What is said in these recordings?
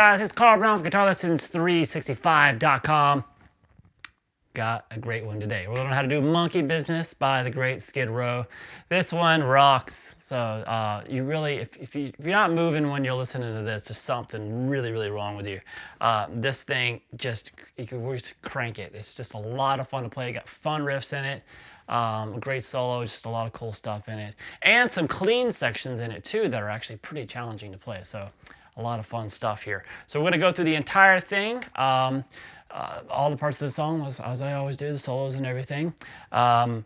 guys? It's Carl Brown from guitarlessons365.com. Got a great one today. We're learning how to do Monkey Business by the great Skid Row. This one rocks. So you really, if you're not moving when you're listening to this, there's something really wrong with you. This thing just, you can just crank it. It's just a lot of fun to play. You got fun riffs in it. A great solo, just a lot of cool stuff in it. And some clean sections in it too that are actually pretty challenging to play. So a lot of fun stuff here. So we're gonna go through the entire thing. All the parts of the song, as I always do, the solos and everything. So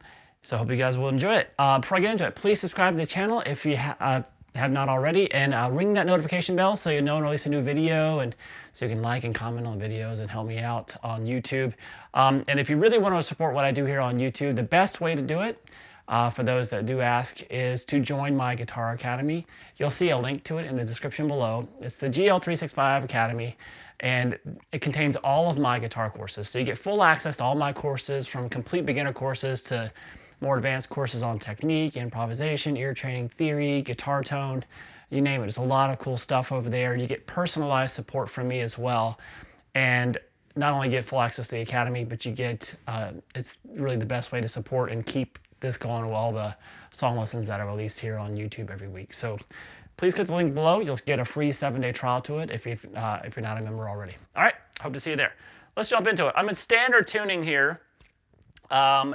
I hope you guys will enjoy it. Before I get into it, please subscribe to the channel if you have not already, and ring that notification bell so you know when I release a new video, and so you can like and comment on the videos and help me out on YouTube. And if you really want to support what I do here on YouTube, the best way to do it, for those that do ask, is to join my Guitar Academy. You'll see a link to it in the description below. It's the GL365 Academy, and it contains all of my guitar courses. So you get full access to all my courses, from complete beginner courses to more advanced courses on technique, improvisation, ear training, theory, guitar tone, you name it. There's a lot of cool stuff over there. You get personalized support from me as well. And not only get full access to the Academy, but you get, it's really the best way to support and keep this going with all the song lessons that I release here on YouTube every week. So please click the link below. You'll get a free 7-day trial to it if you're not a member already. All right, hope to see you there. Let's jump into it. I'm in standard tuning here.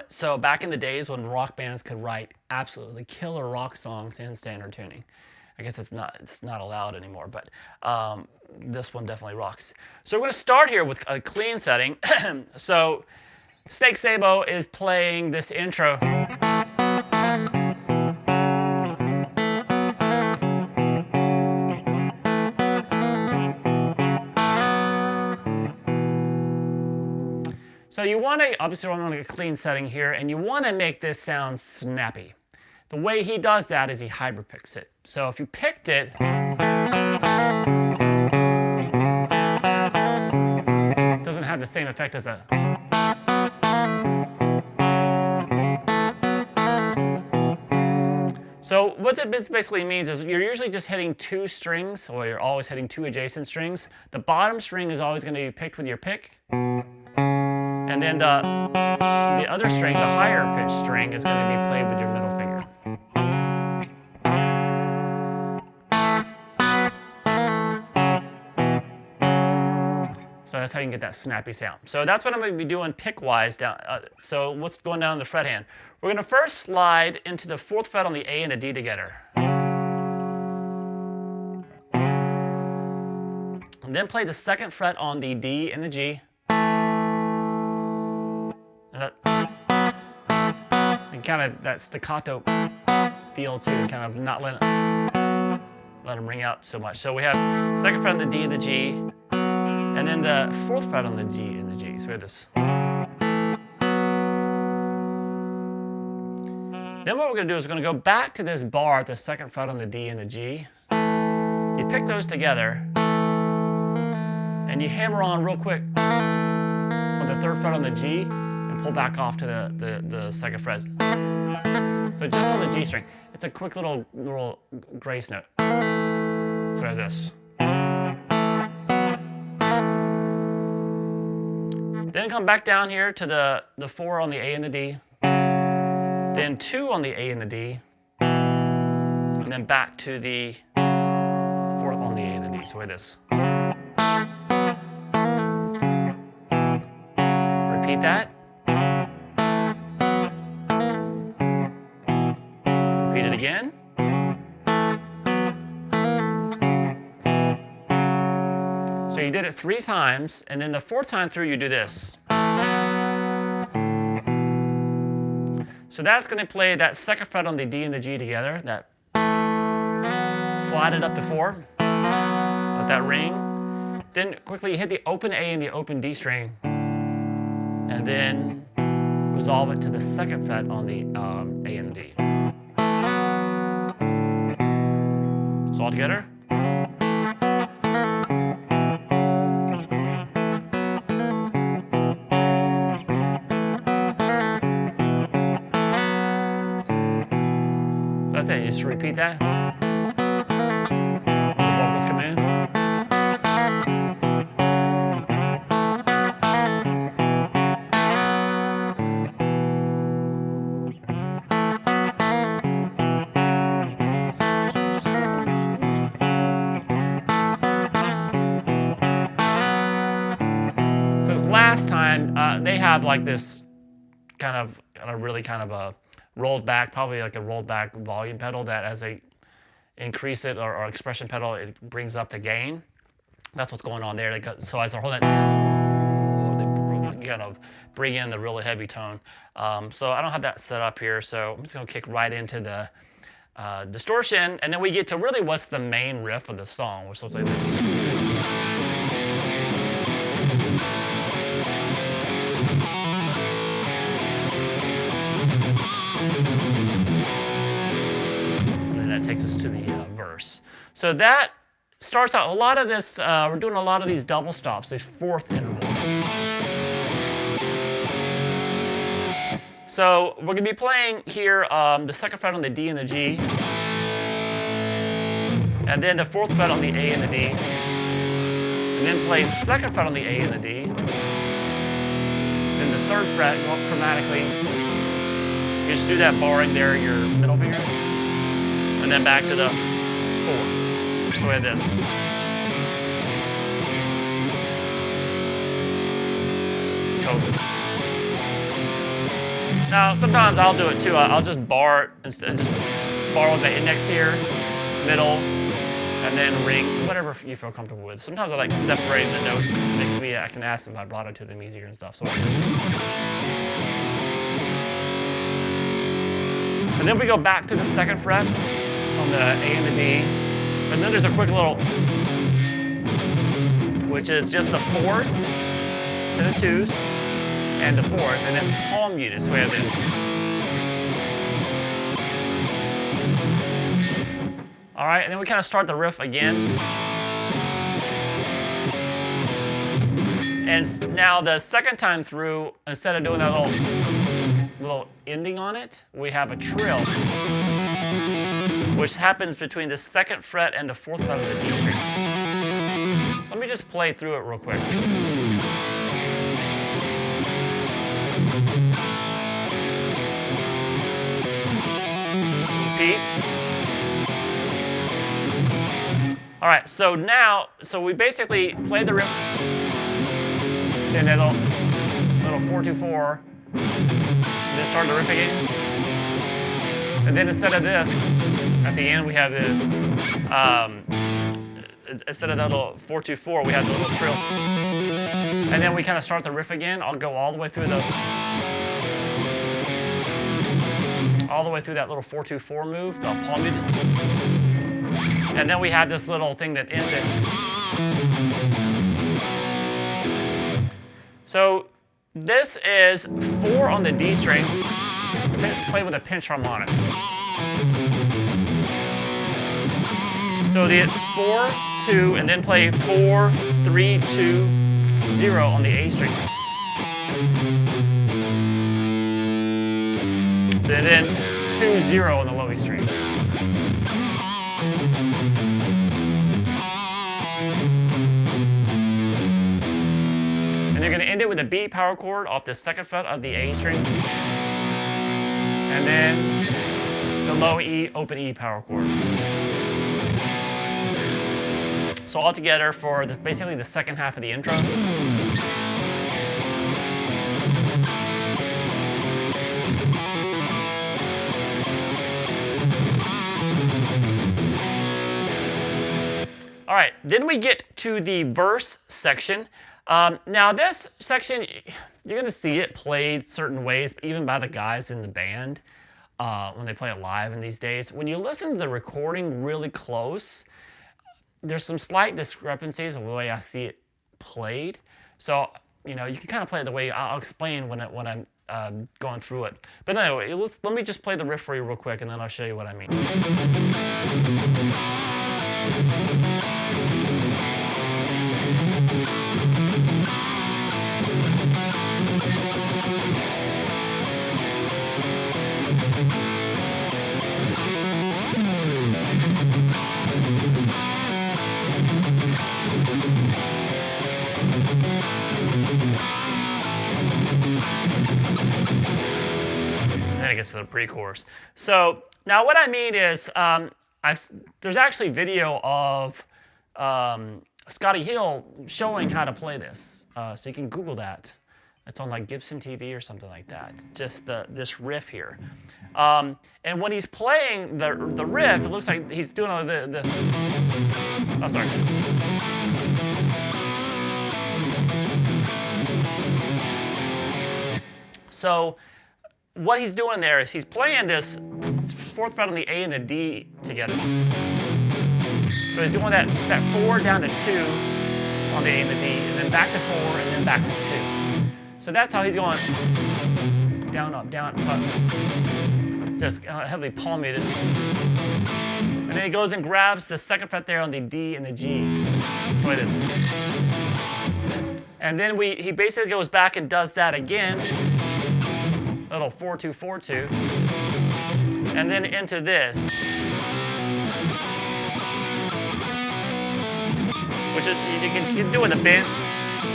So back in the days when rock bands could write absolutely killer rock songs in standard tuning. I guess it's not allowed anymore, but this one definitely rocks. So we're going to start here with a clean setting. So Snake Sabo is playing this intro. So you want to, obviously we're on a clean setting here, and you want to make this sound snappy. The way he does that is he hybrid picks it. So if you picked it, it doesn't have the same effect as a. So what that basically means is you're usually just hitting 2 strings, or you're always hitting 2 adjacent strings. The bottom string is always going to be picked with your pick. And then the other string, the higher pitched string, is going to be played with your middle finger. So that's how you can get that snappy sound. So that's what I'm going to be doing pick-wise down. So what's going down the fret hand? We're going to first slide into the 4th fret on the A and the D together. And then play the 2nd fret on the D and the G. And kind of that staccato feel to kind of not let them ring out so much. So we have 2nd fret on the D and the G, and then the 4th fret on the G and the G. So we have this. Then what we're going to do is we're going to go back to this bar at the 2nd fret on the D and the G. You pick those together, and you hammer on real quick on the 3rd fret on the G, and pull back off to the 2nd fret. So just on the G string. It's a quick little grace note. So we have this. Then come back down here to the 4 on the A and the D. Then 2 on the A and the D. And then back to the 4th on the A and the D. So we have this. Repeat that. Repeat it again. So you did it 3 times, and then the 4th time through you do this. So that's going to play that 2nd fret on the D and the G together. That slide it up to 4. Let that ring. Then quickly you hit the open A and the open D string, and then resolve it to the 2nd fret on the A and the D. So all together. So that's it. You just repeat that. The vocals come in. have like this kind of a rolled back, probably like a rolled back volume pedal that as they increase it, or expression pedal, it brings up the gain. That's what's going on there. So as they're holding it, they kind of bring in the really heavy tone. So I don't have that set up here, so I'm just gonna kick right into the distortion, and then we get to really what's the main riff of the song, which looks like this. And then that takes us to the verse. So that starts out a lot of this, we're doing a lot of these double stops, these fourth intervals. So we're going to be playing here the second fret on the D and the G, and then the fourth fret on the A and the D, and then play second fret on the A and the D, then the third fret, go up chromatically. You just do that barring there your middle finger, and then back to the fours. So we have this. So now sometimes I'll do it too. I'll just bar it instead, just bar with the index here, middle, and then ring, whatever you feel comfortable with. Sometimes I like separating the notes. It makes me, I can add some vibrato to them easier and stuff. So like this. And then we go back to the second fret on the A and the D. And then there's a quick little, which is just the fours to the twos and the fours, and it's palm muted, so we have this. All right, and then we kind of start the riff again. And now the second time through, instead of doing that little ending on it, we have a trill, which happens between the second fret and the fourth fret of the D string. So let me just play through it real quick. Repeat. All right, so now, we basically play the riff, then little 4-2-4, then start the riff again. And then instead of this, at the end we have this, instead of that little 4-2-4, we have the little trill. And then we kind of start the riff again. I'll go all the way through that little 4-2-4 move, the palm muted. And then we have this little thing that ends it. So this is 4 on the D string, played with a pinch harmonic. So the 4, 2, and then play 4, 3, 2, 0 on the A string. Then 2, 0 on the low E string. And you're going to end it with a B power chord off the second fret of the A string. And then the low E, open E power chord. So all together for basically the second half of the intro. All right, then we get to the verse section. Now this section, you're gonna see it played certain ways, even by the guys in the band when they play it live in these days. When you listen to the recording really close, there's some slight discrepancies in the way I see it played. So, you know, you can kind of play it the way I'll explain when I'm going through it. But anyway, let me just play the riff for you real quick, and then I'll show you what I mean. Then it gets to the pre-chorus. So now what I mean is there's actually video of Scotti Hill showing how to play this. So you can Google that. It's on like Gibson TV or something like that. Just this riff here. And when he's playing the riff, it looks like he's doing all the oh, sorry. So what he's doing there is he's playing this 4th fret on the A and the D together. So he's doing that 4 down to 2 on the A and the D, and then back to 4, and then back to 2. So that's how he's going down, up, down. So just heavily palmated. And then he goes and grabs the 2nd fret there on the D and the G. That's the way it is. And then he basically goes back and does that again. Little 4-2-4-2. And then into this. Which you can do with a bend.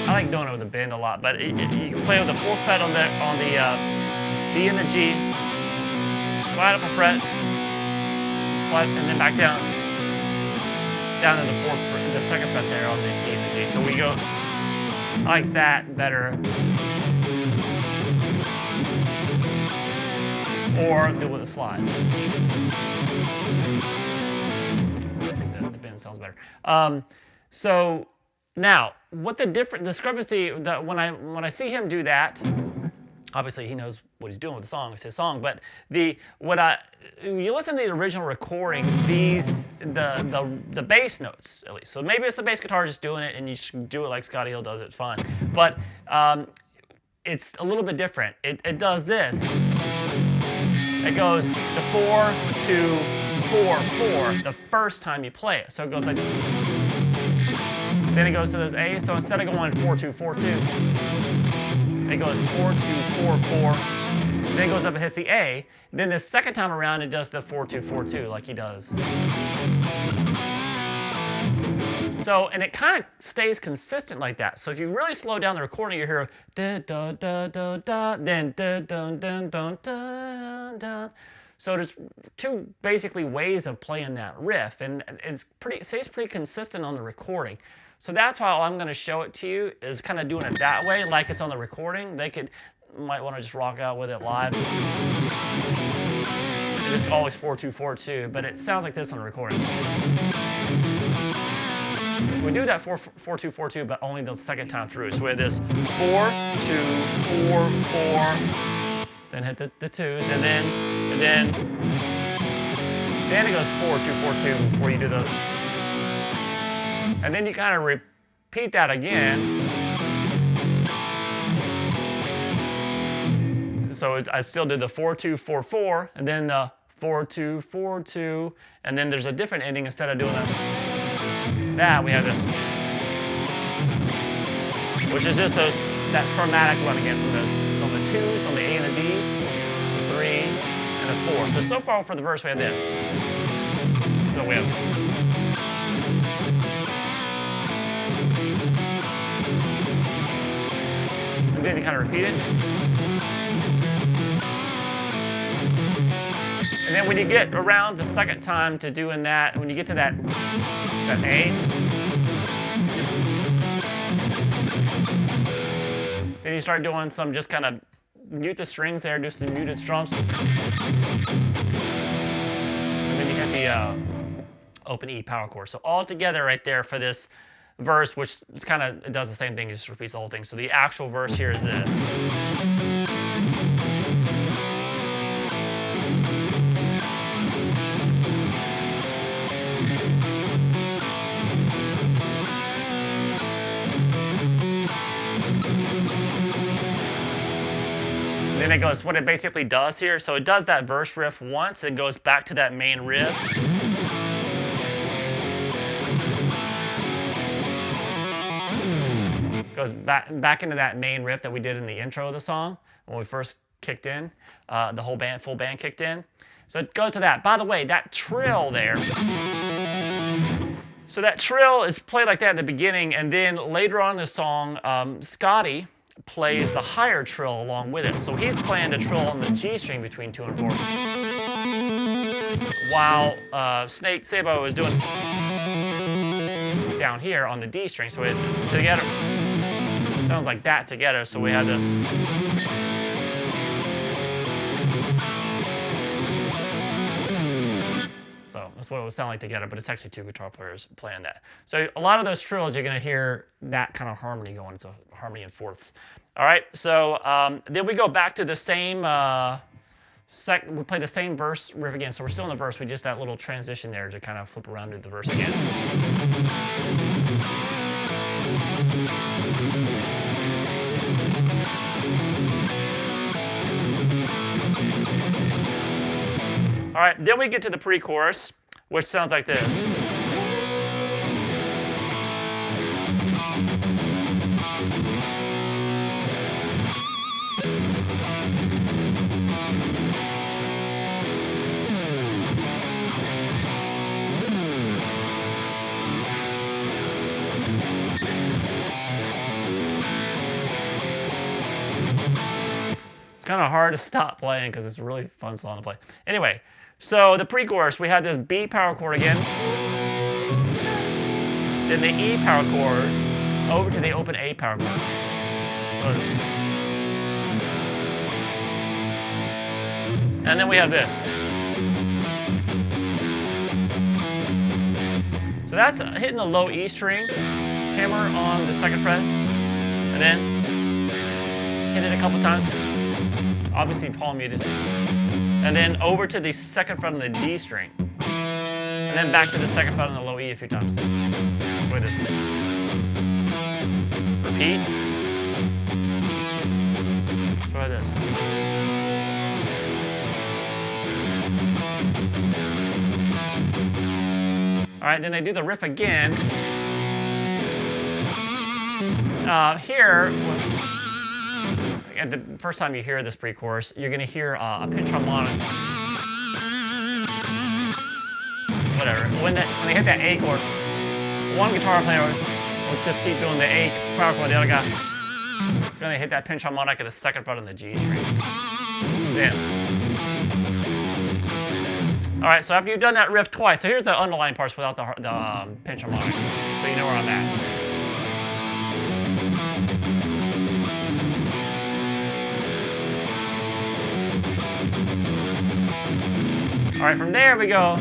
I like doing it with a bend a lot, but you can play with the 4th fret on the D and the G, slide up a fret, slide, and then back down to the 2nd fret there on the D and the G. So we go, I like that better. Or do it with the slides. I think the bend sounds better. So now, what the discrepancy that when I see him do that, obviously he knows what he's doing with the song. It's his song. But you listen to the original recording, the bass notes at least. So maybe it's the bass guitar just doing it, and you should do it like Scotti Hill does it. Fine. But it's a little bit different. It does this. It goes the 4-2-4-4 the first time you play it. So it goes like. Then it goes to those A. So instead of going 4-2-4-2, it goes 4-2-4-4. Then it goes up and hits the A. Then the second time around, it does the 4-2-4-2 like he does. So, and it kind of stays consistent like that. So if you really slow down the recording, you hear da da da da da, then da dun dun dun dun dun. So there's 2 basically ways of playing that riff, and it stays pretty consistent on the recording. So that's why I'm going to show it to you is kind of doing it that way, like it's on the recording. Might want to just rock out with it live. It's always 4-2-4-2, but it sounds like this on the recording. So we do that 4-2-4-2, but only the second time through. So we have this 4-2-4-4, then hit the 2s, and then it goes 4-2-4-2 before you do the. And then you kind of repeat that again. So I still did the 4-2-4-4, and then the 4-2-4-2, and then there's a different ending instead of doing that. We have this, which is just that chromatic run again from this on the 2s, on the A and the D, the 3, and the 4. So far for the verse we have this. So we have. And then you kind of repeat it. And then when you get around the second time to doing that, when you get to that A, then you start doing some just kind of mute the strings there, do some muted strums. And then you hit the open E power chord. So all together right there for this verse, which is kind of, it does the same thing, it just repeats the whole thing. So the actual verse here is this. Then it goes, what it basically does here, so it does that verse riff once and goes back to that main riff. Goes back into that main riff that we did in the intro of the song when we first kicked in, the whole band, full band kicked in. So it goes to that. By the way, that trill there, so that trill is played like that at the beginning, and then later on in the song, Scotti plays the higher trill along with it. So he's playing the trill on the G string between 2 and 4. While Sabo is doing down here on the D string. So it together. sounds like that together. So we have this. So that's what it would sound like together, but it's actually two guitar players playing that. So a lot of those trills, you're going to hear that kind of harmony going. It's a harmony in fourths. All right, so then we go back to the same, we play the same verse riff again. So we're still in the verse, we just that little transition there to kind of flip around to the verse again. All right, then we get to the pre-chorus, which sounds like this. It's kind of hard to stop playing because it's a really fun song to play. Anyway, so the pre-chorus, we have this B power chord again, then the E power chord, over to the open A power chord. And then we have this. So that's hitting the low E string, hammer on the second fret, and then hit it a couple times, obviously palm muted, and then over to the second fret on the D string, and then back to the second fret on the low E a few times. Let's play this. Repeat. Let's try this. All right, then they do the riff again. Here, at the first time you hear this pre-chorus, you're going to hear a pinch harmonic. Whatever. When they hit that A chord, one guitar player will just keep doing the A power chord. The other guy is going to hit that pinch harmonic at the second fret on the G string. Then. All right, so after you've done that riff twice, so here's the underlying parts without the pinch harmonic, so you know where I'm at. All right, from there we go.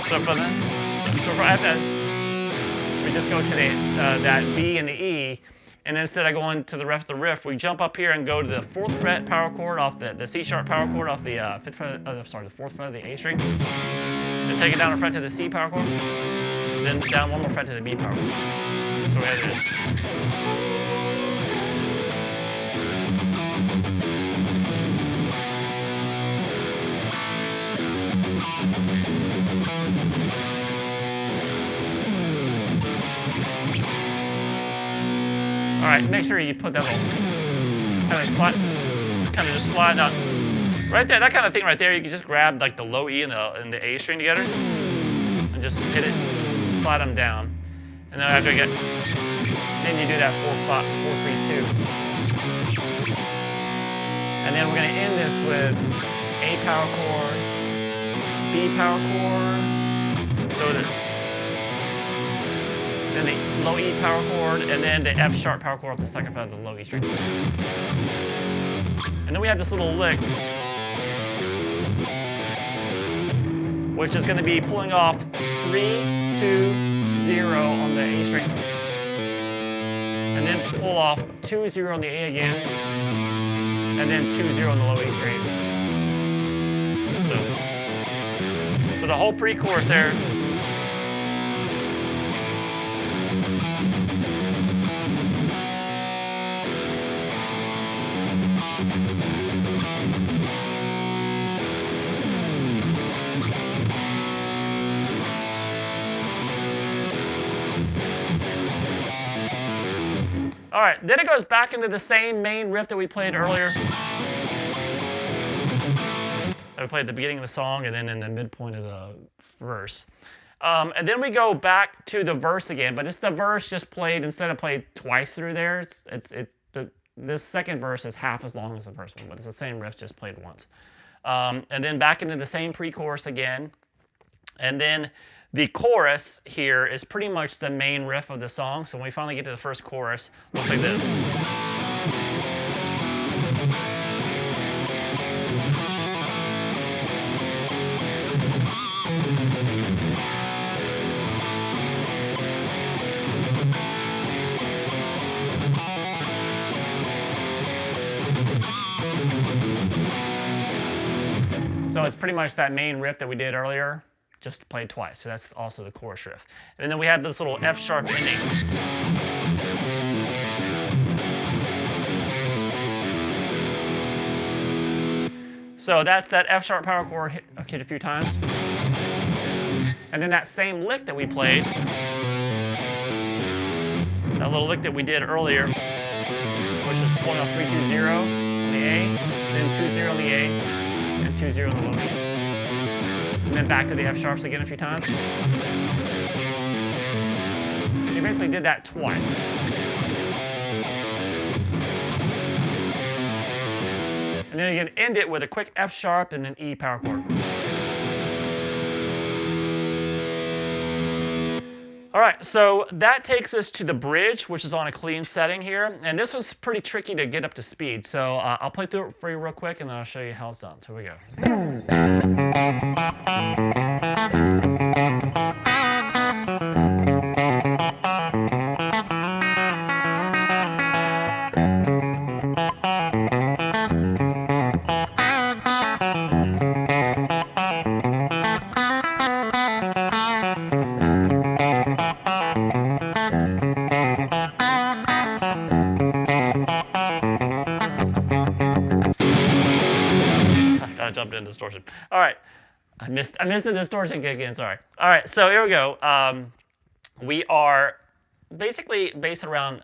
So for FS, we just go to the that B and the E, and instead of going to the rest of the riff, we jump up here and go to the 4th fret power chord off the C sharp power chord off the 5th fret, the 4th fret of the A string. Then take it down a fret to the C power chord. Then down one more fret to the B power chord. So we have this. All right, make sure you put that little kind of just slide out right there. That kind of thing right there. You can just grab like the low E and the A string together, and just hit it, slide them down, and then after you get, then you do that 4-3-2, and then we're gonna end this with A power chord, B power chord. So it is. Then the low E power chord, and then the F sharp power chord off the second fret of the low E string. And then we have this little lick, which is going to be pulling off 3-2-0 on the A string, and then pull off 2-0 on the A again, and then 2-0 on the low E string. So the whole pre-chorus there. All right, then it goes back into the same main riff that we played earlier. That we played at the beginning of the song and then in the midpoint of the verse. And then we go back to the verse again, but it's the verse just played, instead of played twice through there, this second verse is half as long as the first one, but it's the same riff just played once. And then back into the same pre-chorus again. And then The chorus here is pretty much the main riff of the song. So when we finally get to the first chorus, it looks like this. So it's pretty much that main riff that we did earlier, just played twice. So that's also the chorus riff. And then we have this little F sharp ending. So that's that F sharp power chord hit a few times. And then that same lick that we played, that little lick that we did earlier, which is pulling off 3-2-0 on the A, then 2-0 on the A, and 2-0 on the low E. And then back to the F sharps again a few times. So you basically did that twice. And then you can end it with a quick F sharp and then E power chord. All right, so that takes us to the bridge, which is on a clean setting here. And this was pretty tricky to get up to speed. So I'll play through it for you real quick, and then I'll show you how it's done. So here we go. I jumped into distortion. All right, I missed the distortion kick in. Sorry. All right, so here we go. We are basically based around.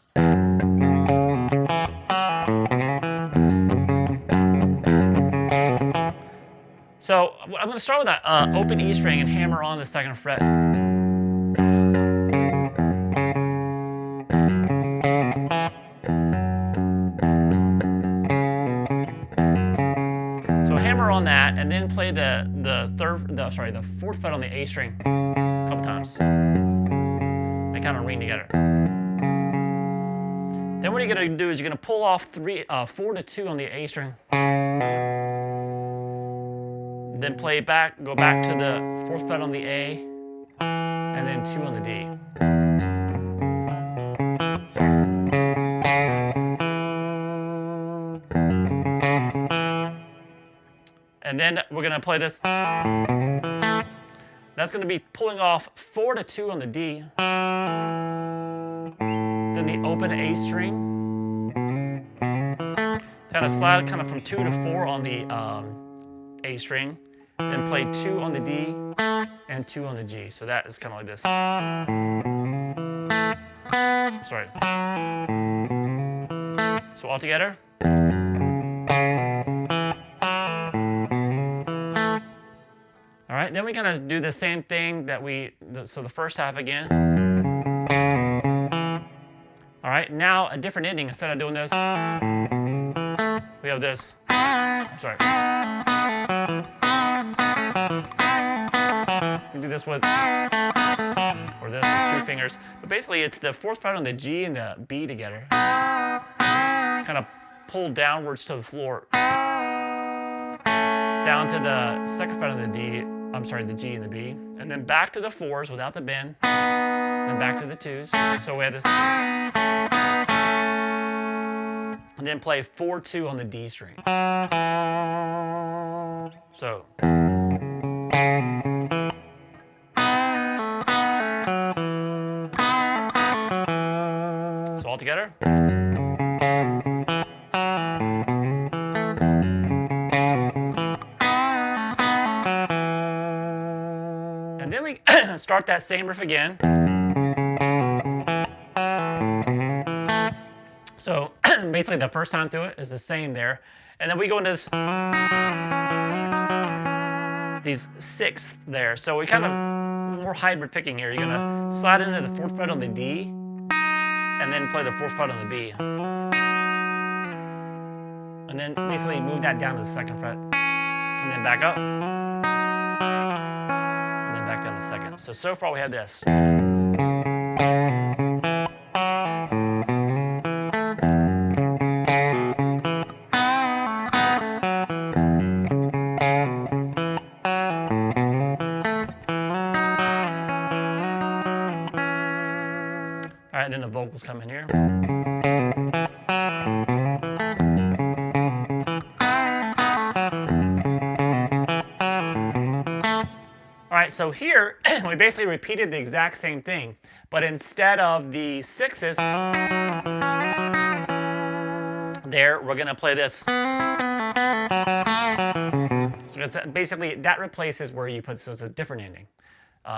So I'm going to start with that open E string and hammer on the second fret. Hammer on that, and then play the fourth fret on the A string a couple times. They kind of ring together. Then what you're going to do is you're going to pull off 4 to 2 on the A string. Then play back, go back to the fourth fret on the A, and then 2 on the D. Sorry. And then we're going to play this. That's going to be pulling off 4 to 2 on the D. Then the open A string. Kind of slide kind of from 2 to 4 on the A string. Then play 2 on the D and 2 on the G. So that is kind of like this. Sorry. So all together. All right, then we're gonna do the same thing that so the first half again. All right, now a different ending. Instead of doing this, we have this. I'm sorry. We do this with, or this with 2 fingers. But basically it's the fourth fret on the G and the B together. Kind of pull downwards to the floor. Down to the second fret on the D, the G and the B, and then back to the 4s without the bend, then back to the 2s. So we have this, and then play 4-2 on the D string. So. So all together. And then we start that same riff again. So basically the first time through it is the same there. And then we go into these 6th there. So we kind of more hybrid picking here. You're gonna slide into the 4th fret on the D and then play the 4th fret on the B. And then basically move that down to the 2nd fret. And then back up. And then back back down to second. So far we have this. All right, then the vocals come in here. All right, so here we basically repeated the exact same thing, but instead of the sixes there, we're gonna play this. So it's basically that replaces where you put, so it's a different ending.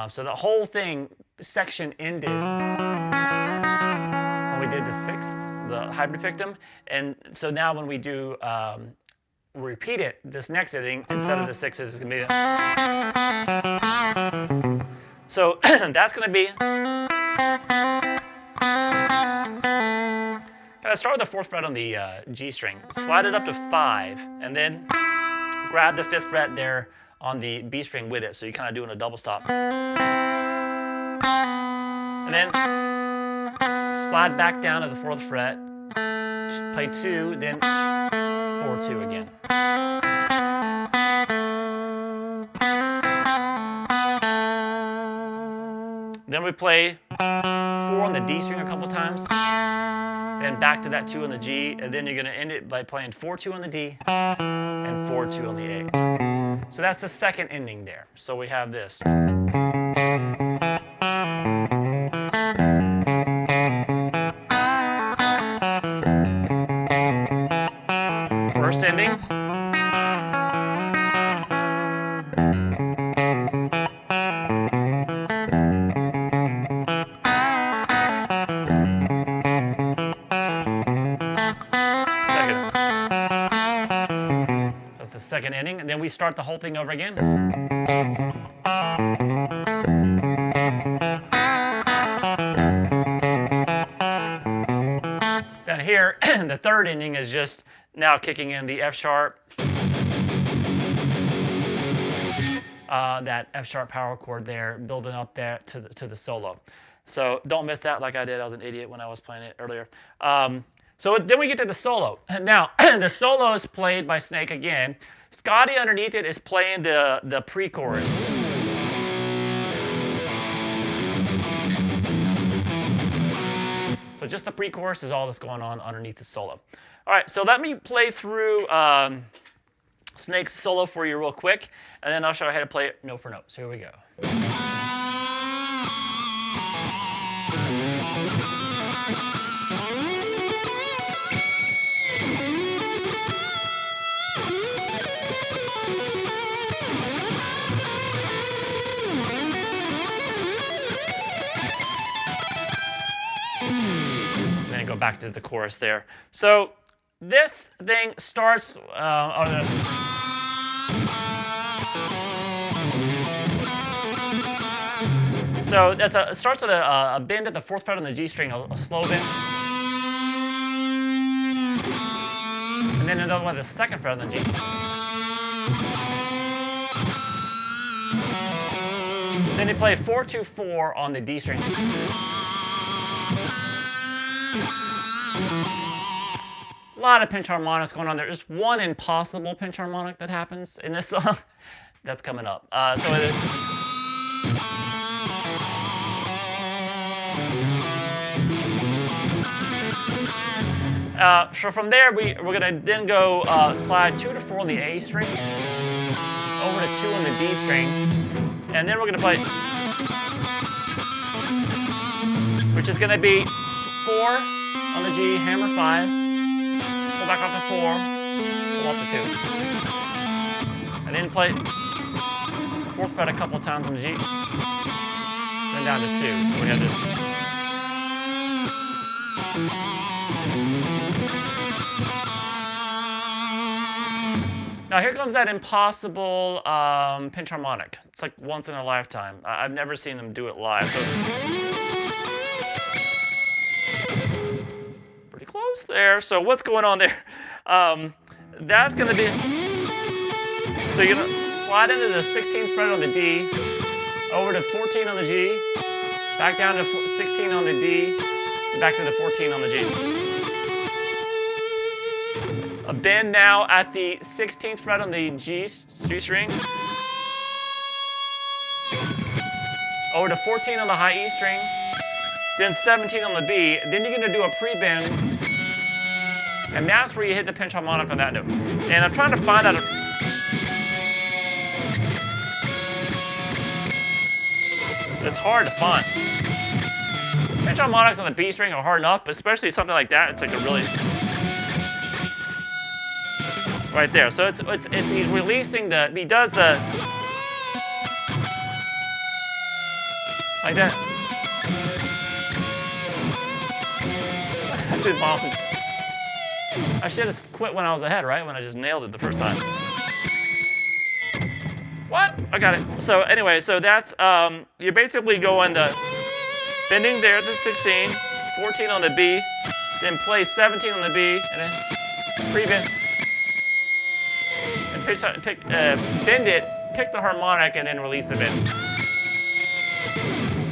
So the whole thing section ended when we did the sixth, the hybrid pictum, and so now when we do repeat it, this next ending instead of the sixes is gonna be. So that's gonna be. Gotta start with the fourth fret on the G string, slide it up to 5, and then grab the 5th fret there on the B string with it. So you're kind of doing a double stop. And then slide back down to the 4th fret, play 2, then 4-2 again. Then we play 4 on the D string a couple times, then back to that 2 on the G, and then you're going to end it by playing 4-2 on the D and 4-2 on the A. So that's the second ending there. So we have this. First ending. Second ending, and then we start the whole thing over again. Then here, the third ending is just now kicking in the F sharp, that F sharp power chord there, building up there to the solo. So don't miss that like I did. I was an idiot when I was playing it earlier. So then we get to the solo. Now, the solo is played by Snake again. Scotti underneath it is playing the pre-chorus. So just the pre-chorus is all that's going on underneath the solo. All right, so let me play through Snake's solo for you real quick, and then I'll show you how to play it note for note. So here we go. Go back to the chorus there. So this thing starts so it starts with a bend at the 4th fret on the G string, a slow bend, and then another one at the 2nd fret on the G. Then you play 4-2-4 on the D string. A lot of pinch harmonics going on there. There's one impossible pinch harmonic that happens in this song. That's coming up. So it is. So from there, we're going to then go slide 2-4 on the A string, over to 2 on the D string, and then we're going to play, which is going to be 4 on the G, hammer 5, pull back off to 4, pull off to 2. And then play 4th fret a couple times on the G, then down to 2. So we have this. Now here comes that impossible pinch harmonic. It's like once in a lifetime. I've never seen them do it live. So pretty close there. So what's going on there? That's going to be, so you're going to slide into the 16th fret on the D, over to 14 on the G, back down to 16 on the D, back to the 14 on the G. A bend now at the 16th fret on the G string, over to 14 on the high E string, then 17 on the B. Then you're going to do a pre-bend, and that's where you hit the pinch harmonic on that note. And I'm trying to find out if it's hard to find. Pinch harmonics on the B string are hard enough, but especially something like that, it's like a really right there. So he's releasing the, he does the like that. That's impossible. I should have quit when I was ahead, right? When I just nailed it the first time. What? I got it. So anyway, so that's, you're basically going to bending there at the 16, 14 on the B, then play 17 on the B, and then pre-bend, and bend it, pick the harmonic, and then release the bend.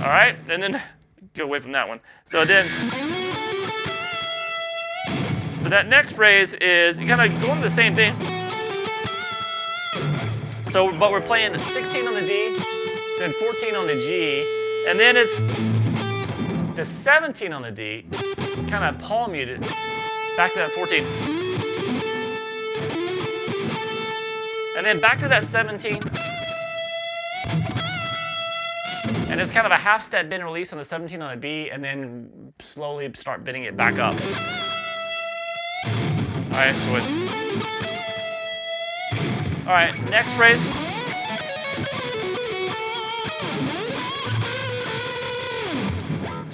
All right, and then go away from that one. So then, so that next phrase is you kind of go into the same thing. So, but we're playing 16 on the D, then 14 on the G, and then it's the 17 on the D, kind of palm muted, back to that 14. And then back to that 17. And it's kind of a half step bend release on the 17 on the B, and then slowly start bending it back up. All right, so all right, next phrase.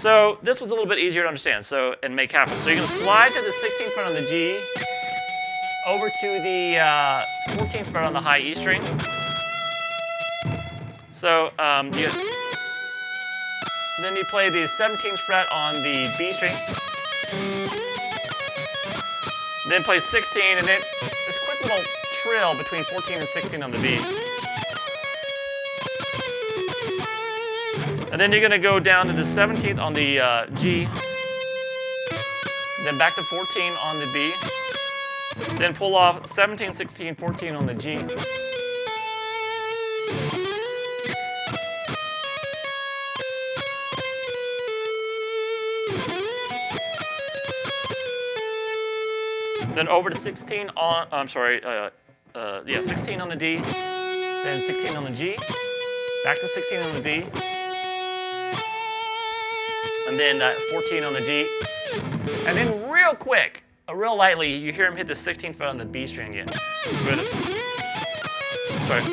So this was a little bit easier to understand, so and make happen. So you're going to slide to the 16th fret on the G, over to the 14th fret on the high E string. So then you play the 17th fret on the B string. Then play 16, and then this quick little trill between 14 and 16 on the B. And then you're going to go down to the 17th on the G, then back to 14 on the B, then pull off 17, 16, 14 on the G. Then over to 16 on, 16 on the D, then 16 on the G, back to 16 on the D, and then 14 on the G. And then real quick, real lightly, you hear him hit the 16th fret on the B string again. So it is. Sorry.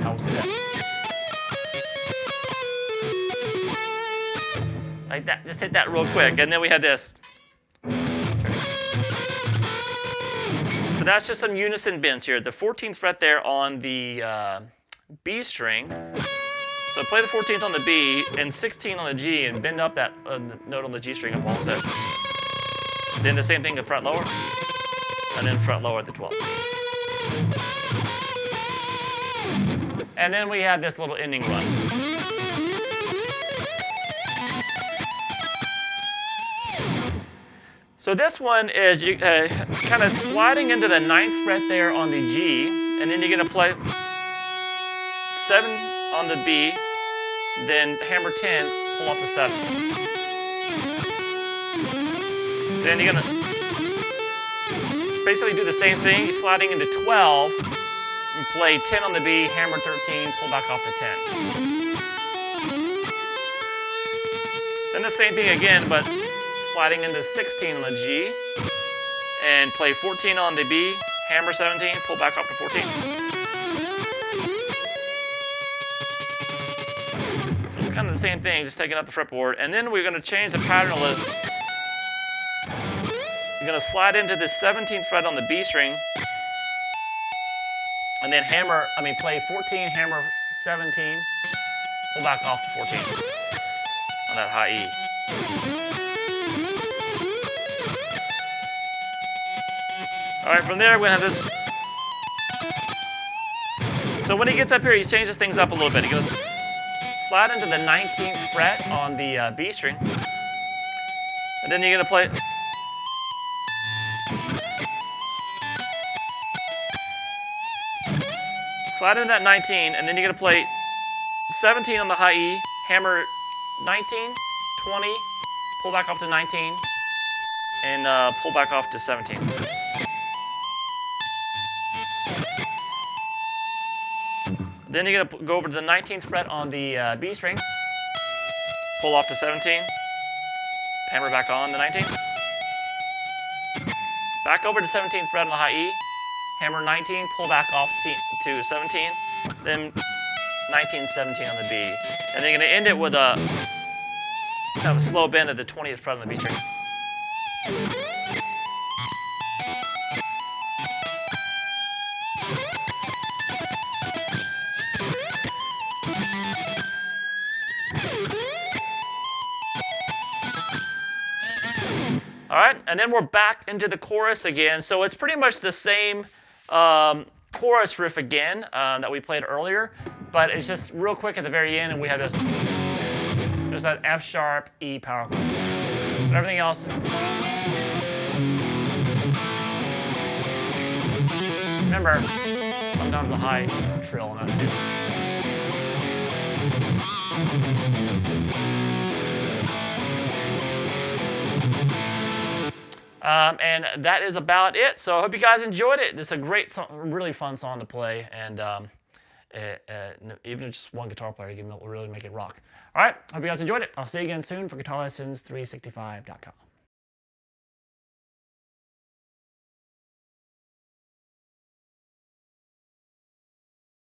Now let's do that. Like that, just hit that real quick, and then we have this. So that's just some unison bends here. The 14th fret there on the B string. So play the 14th on the B and 16 on the G and bend up that note on the G string up also. Then the same thing, a fret lower, and then fret lower at the 12th. And then we have this little ending run. So this one is you kind of sliding into the 9th fret there on the G, and then you're going to play 7 on the B, then hammer 10, pull off the 7. Then you're going to basically do the same thing. You're sliding into 12, and play 10 on the B, hammer 13, pull back off to 10. Then the same thing again, but sliding into 16 on the G, and play 14 on the B, hammer 17, pull back up to 14. So it's kind of the same thing, just taking up the fretboard. And then we're going to change the pattern a little. You're going to slide into the 17th fret on the B string, and then play 14, hammer 17, pull back off to 14 on that high E. All right, from there we're going to have this. So when he gets up here, he changes things up a little bit. He goes slide into the 19th fret on the B string, and then you're gonna play. Slide into that 19, and then you're gonna play 17 on the high E, hammer 19, 20, pull back off to 19, and pull back off to 17. Then you're gonna go over to the 19th fret on the B string, pull off to 17, hammer back on to 19, back over to 17th fret on the high E, hammer 19, pull back off to 17, then 19, 17 on the B. And then you're gonna end it with a kind of a slow bend at the 20th fret on the B string. All right, and then we're back into the chorus again. So it's pretty much the same chorus riff again that we played earlier, but it's just real quick at the very end, and we have this, there's that F sharp, E power chord. But everything else is, remember, sometimes the high trill on that too. And that is about it. So I hope you guys enjoyed it. This is a great song, really fun song to play, and even just one guitar player, you can really make it rock. All right, hope you guys enjoyed it. I'll see you again soon for guitarlessons365.com.